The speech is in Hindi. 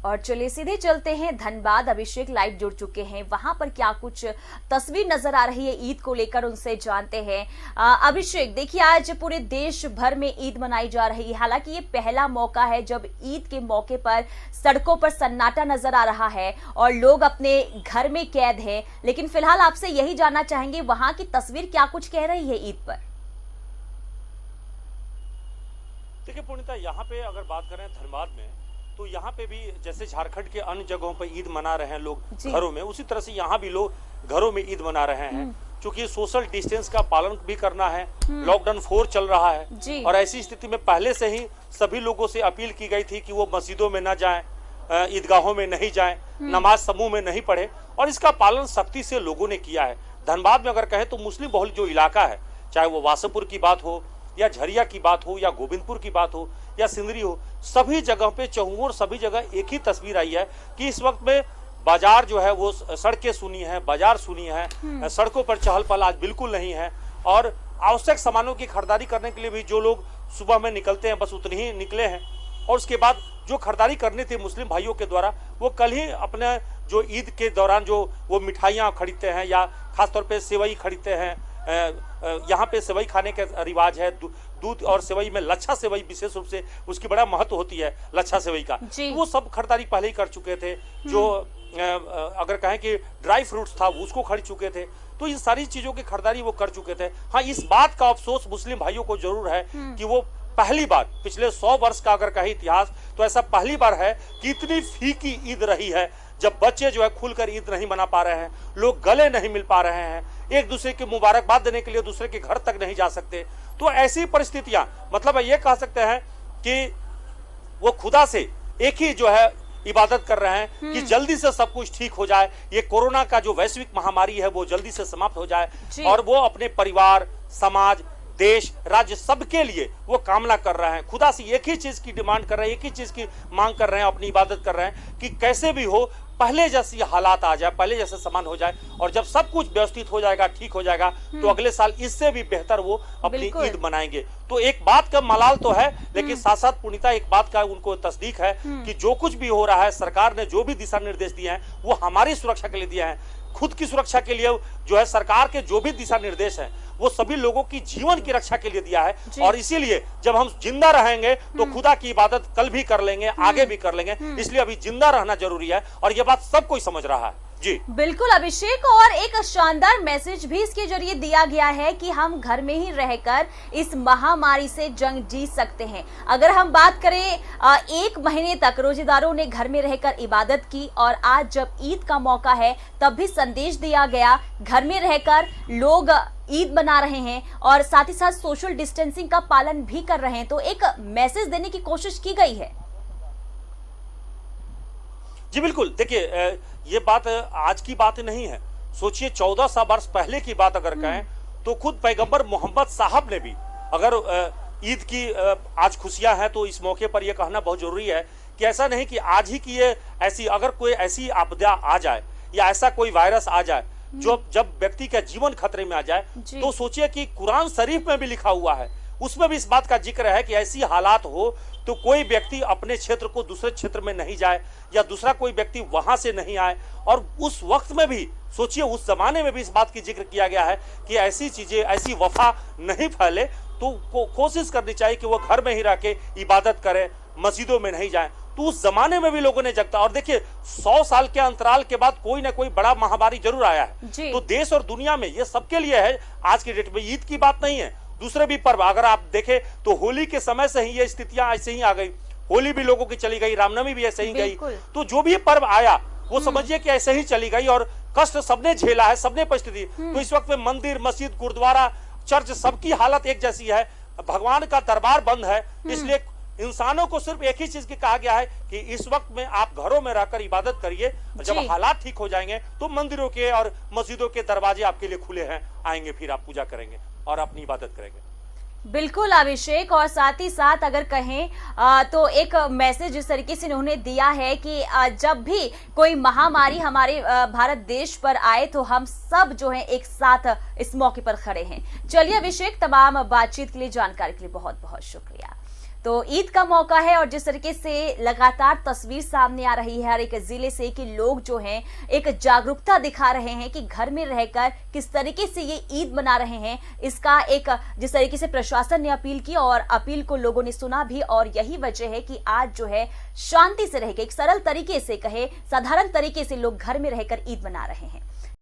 और चलिए सीधे चलते हैं धनबाद। अभिषेक लाइव जुड़ चुके हैं, वहां पर क्या कुछ तस्वीर नजर आ रही है ईद को लेकर, उनसे जानते हैं। अभिषेक, देखिए आज पूरे देश भर में ईद मनाई जा रही है। हालांकि ये पहला मौका है जब ईद के मौके पर सड़कों पर सन्नाटा नजर आ रहा है और लोग अपने घर में कैद हैं, लेकिन फिलहाल आपसे यही जानना चाहेंगे वहां की तस्वीर क्या कुछ कह रही है ईद पर। देखिए पूर्णिता, यहाँ पे अगर बात करें धनबाद में, तो यहाँ पे भी जैसे झारखंड के अन्य जगहों पे ईद मना रहे हैं लोग घरों में, उसी तरह से यहाँ भी लोग घरों में ईद मना रहे हैं। क्योंकि सोशल डिस्टेंस का पालन भी करना है, लॉकडाउन 4 चल रहा है और ऐसी स्थिति में पहले से ही सभी लोगों से अपील की गई थी कि वो मस्जिदों में न जाएं, ईदगाहों में नहीं जाएं, नमाज समूह में नहीं पढ़े, और इसका पालन सख्ती से लोगों ने किया है। धनबाद में अगर कहें तो मुस्लिम बहुल जो इलाका है, चाहे वो वासुपुर की बात हो या झरिया की बात हो या गोविंदपुर की बात हो या सिंदरी हो, सभी जगह पे चहुओर सभी जगह एक ही तस्वीर आई है कि इस वक्त में बाजार जो है वो सड़कें सुनी है, बाजार सुनी है, सड़कों पर चहल पहल आज बिल्कुल नहीं है। और आवश्यक सामानों की खरीदारी करने के लिए भी जो लोग सुबह में निकलते हैं बस उतने ही निकले हैं, और उसके बाद जो खरीदारी करनी थी मुस्लिम भाइयों के द्वारा वो कल ही अपने जो ईद के दौरान जो वो मिठाइयाँ खरीदते हैं या खासतौर पर सेवई खरीदते हैं। यहाँ पे सेवई खाने का रिवाज है, दूध और सेवई में लच्छा सेवई विशेष रूप से उसकी बड़ा महत्व होती है, लच्छा सेवई का। तो वो सब खरीदारी पहले ही कर चुके थे। जो अगर कहें कि ड्राई फ्रूट्स था वो उसको खरीद चुके थे, तो इन सारी चीजों की खरीदारी वो कर चुके थे। हाँ, इस बात का अफसोस मुस्लिम भाइयों को जरूर है कि वो पहली बार पिछले 100 वर्ष का अगर कहें इतिहास, तो ऐसा पहली बार है कि इतनी फीकी ईद रही है जब बच्चे जो है खुलकर ईद नहीं मना पा रहे हैं, लोग गले नहीं मिल पा रहे हैं, एक दूसरे की मुबारकबाद देने के लिए दूसरे के घर तक नहीं जा सकते। तो ऐसी परिस्थितियां, मतलब ये कह सकते हैं कि वो खुदा से एक ही जो है इबादत कर रहे हैं कि जल्दी से सब कुछ ठीक हो जाए, ये कोरोना का जो वैश्विक महामारी है वो जल्दी से समाप्त हो जाए, और वो अपने परिवार, समाज, देश, राज्य सबके लिए वो कामना कर रहे हैं। खुदा से एक ही चीज की डिमांड कर रहे हैं, एक ही चीज की मांग कर रहे हैं, अपनी इबादत कर रहे हैं कि कैसे भी हो पहले जैसी हालात आ जाए, पहले जैसे समान हो जाए, और जब सब कुछ व्यवस्थित हो जाएगा, ठीक हो जाएगा, तो अगले साल इससे भी बेहतर वो अपनी ईद मनाएंगे। तो एक बात का मलाल तो है, लेकिन साथ साथ पुनीता एक बात का उनको तस्दीक है कि जो कुछ भी हो रहा है, सरकार ने जो भी दिशा निर्देश दिए हैं वो हमारी सुरक्षा के लिए दिए हैं। खुद की सुरक्षा के लिए जो है सरकार के जो भी दिशा निर्देश हैं वो सभी लोगों की जीवन की रक्षा के लिए दिया है, और इसीलिए जब हम जिंदा रहेंगे तो खुदा की इबादत कल भी कर लेंगे, आगे भी कर लेंगे। इसलिए अभी जिंदा रहना जरूरी है, और ये बात सब कोई समझ रहा है। जी बिल्कुल अभिषेक, और एक शानदार मैसेज भी इसके जरिए दिया गया है कि हम घर में ही रहकर इस महामारी से जंग जीत सकते हैं। अगर हम बात करें 1 महीने तक रोजेदारों ने घर में रहकर इबादत की, और आज जब ईद का मौका है तब भी संदेश दिया गया, घर में रहकर लोग ईद मना रहे हैं और साथ ही साथ सोशल डिस्टेंसिंग का पालन भी कर रहे हैं। तो एक मैसेज देने की कोशिश की गई है। जी बिल्कुल, देखिए ये बात आज की बात नहीं है। सोचिए 1400 वर्ष पहले की बात अगर कहें तो खुद पैगंबर मोहम्मद साहब ने भी, अगर ईद की आज खुशियां हैं तो इस मौके पर यह कहना बहुत जरूरी है कि ऐसा नहीं कि आज ही की ये ऐसी, अगर कोई ऐसी आपदा आ जाए या ऐसा कोई वायरस आ जाए जो जब व्यक्ति का जीवन खतरे में आ जाए, तो सोचिए कि कुरान शरीफ में भी लिखा हुआ है, उसमें भी इस बात का जिक्र है कि ऐसी हालात हो तो कोई व्यक्ति अपने क्षेत्र को दूसरे क्षेत्र में नहीं जाए या दूसरा कोई व्यक्ति वहां से नहीं आए। और उस वक्त में भी सोचिए, उस जमाने में भी इस बात की जिक्र किया गया है कि ऐसी चीजें, ऐसी वफा नहीं फैले, तो कोशिश करनी चाहिए कि वो घर में ही रह के इबादत करें, मस्जिदों में नहीं जाए। तो उस जमाने में भी लोगों ने जगता, और देखिए 100 साल के अंतराल के बाद कोई ना कोई बड़ा महामारी जरूर आया है। तो देश और दुनिया में ये सबके लिए है। आज की डेट में ईद की बात नहीं है, दूसरे भी पर्व अगर आप देखें तो होली के समय से ही ये स्थितियां ऐसे ही आ गई, होली भी लोगों की चली गई, रामनवमी भी ऐसे ही गई। तो जो भी पर्व आया वो समझिए कि ऐसे ही चली गई, और कष्ट सबने झेला है, सबने परिस्थिति। तो इस वक्त में मंदिर, मस्जिद, गुरुद्वारा, चर्च, सबकी हालत एक जैसी है, भगवान का दरबार बंद है। इसलिए इंसानों को सिर्फ एक ही चीज की कहा गया है कि इस वक्त में आप घरों में रहकर इबादत करिए, जब हालात ठीक हो जाएंगे तो मंदिरों के और मस्जिदों के दरवाजे आपके लिए खुले हैं, आएंगे, फिर आप पूजा करेंगे और अपनी इबादत करेंगे। बिल्कुल अभिषेक, और साथ ही साथ अगर कहें तो एक मैसेज जिस तरीके से उन्होंने दिया है कि जब भी कोई महामारी हमारे भारत देश पर आए तो हम सब जो है एक साथ इस मौके पर खड़े हैं। चलिए अभिषेक, तमाम बातचीत के लिए, जानकारी के लिए बहुत बहुत शुक्रिया। तो ईद का मौका है और जिस तरीके से लगातार तस्वीर सामने आ रही है हर एक जिले से कि लोग जो हैं एक जागरूकता दिखा रहे हैं कि घर में रहकर किस तरीके से ये ईद मना रहे हैं, इसका एक जिस तरीके से प्रशासन ने अपील की और अपील को लोगों ने सुना भी, और यही वजह है कि आज जो है शांति से रहकर एक सरल तरीके से कहे साधारण तरीके से लोग घर में रहकर ईद मना रहे हैं।